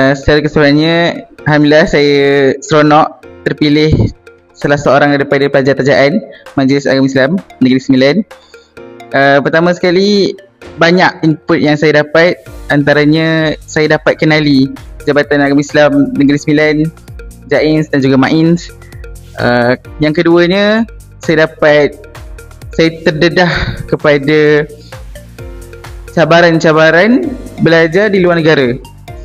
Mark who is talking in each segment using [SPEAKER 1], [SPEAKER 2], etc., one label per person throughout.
[SPEAKER 1] Secara keseluruhannya, alhamdulillah saya seronok terpilih salah seorang daripada pelajar tajaan Majlis Agama Islam Negeri Sembilan. Pertama sekali, banyak input yang saya dapat. Antaranya saya dapat kenali Jabatan Agama Islam Negeri Sembilan, JAINS dan juga MAINS. Yang keduanya, saya terdedah kepada cabaran-cabaran belajar di luar negara.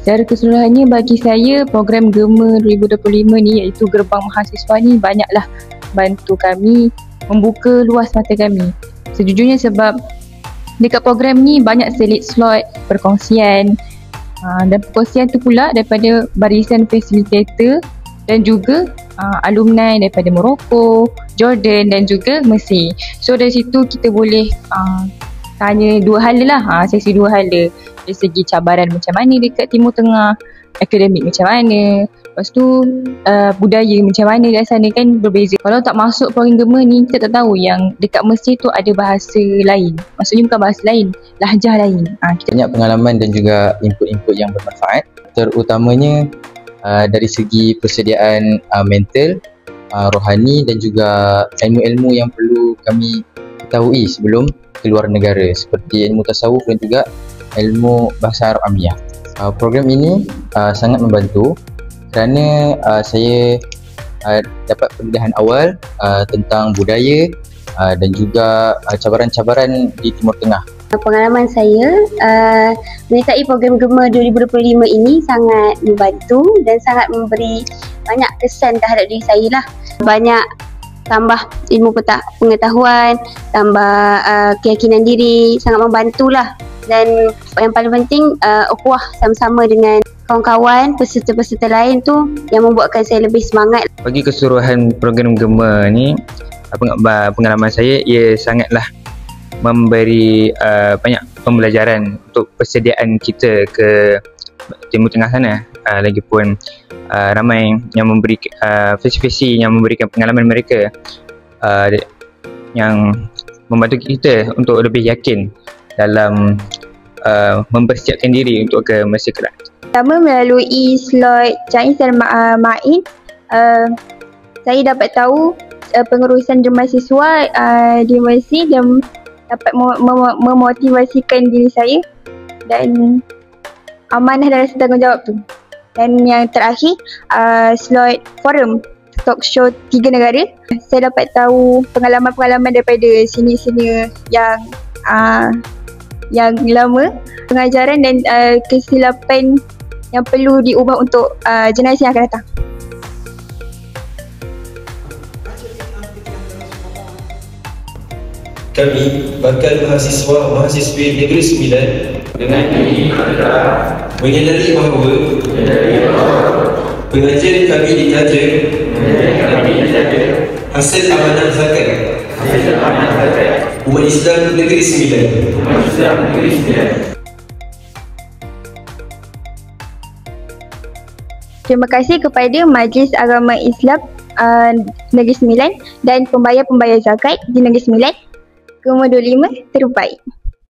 [SPEAKER 2] Secara keseluruhannya bagi saya, program GEMA 2025 ni, iaitu Gerbang Mahasiswa ni, banyaklah bantu kami membuka luas mata kami. Sejujurnya sebab dekat program ni banyak selit slot, perkongsian, dan perkongsian tu pula daripada barisan facilitator dan juga alumni daripada Morocco, Jordan dan juga Mesir. So dari situ kita boleh tanya dua hala lah, sesi dua hala. Dari segi cabaran macam mana dekat Timur Tengah, akademik macam mana, lepas tu budaya macam mana kat sana kan berbeza. Kalau tak masuk program GEMA ni, kita tak tahu yang dekat Mesir tu ada bahasa lain. Maksudnya bukan bahasa lain, lahjah lain.
[SPEAKER 3] Banyak pengalaman dan juga input-input yang bermanfaat, terutamanya dari segi persediaan mental, rohani dan juga ilmu-ilmu yang perlu kami ketahui sebelum keluar negara, seperti ilmu tasawuf dan juga ilmu bahasa Arab Amiyah. Program ini sangat membantu kerana saya dapat pendedahan awal tentang budaya dan juga cabaran-cabaran di Timur Tengah.
[SPEAKER 4] Pengalaman saya menyertai program GEMA 2025 ini sangat membantu dan sangat memberi banyak kesan terhadap diri saya lah. Banyak tambah ilmu pengetahuan, tambah keyakinan diri, sangat membantulah. Dan yang paling penting, ukhuwah sama-sama dengan kawan-kawan, peserta-peserta lain tu yang membuatkan saya lebih semangat.
[SPEAKER 5] Bagi keseluruhan program GEMA ni, pengalaman saya, ia sangatlah memberi banyak pembelajaran untuk persediaan kita ke Timur Tengah sana. Lagipun ramai yang memberi visi-visi yang memberikan pengalaman mereka yang membantu kita untuk lebih yakin dalam mempersiapkan diri untuk ke Mesir kelak.
[SPEAKER 6] Pertama, melalui slot JAINS dan MAINS, saya dapat tahu pengurusan mahasiswa di Mesir dan dapat memotivasikan diri saya dan amanah dan rasa tanggungjawab tu. Dan yang terakhir, slot forum talk show 3 negara, saya dapat tahu pengalaman-pengalaman daripada senior-senior yang lama, pengajaran dan kesilapan yang perlu diubah untuk generasi yang akan datang.
[SPEAKER 7] Kami, bakal mahasiswa-mahasiswi Negeri Sembilan, dengan ini menyadari bahawa pengajian kami ditaja hasil amanah zakat umat Islam Negeri Sembilan.
[SPEAKER 6] Terima kasih kepada Majlis Agama Islam Negeri Sembilan dan pembayar-pembayar zakat di Negeri Sembilan. GEMA 25 terbaik.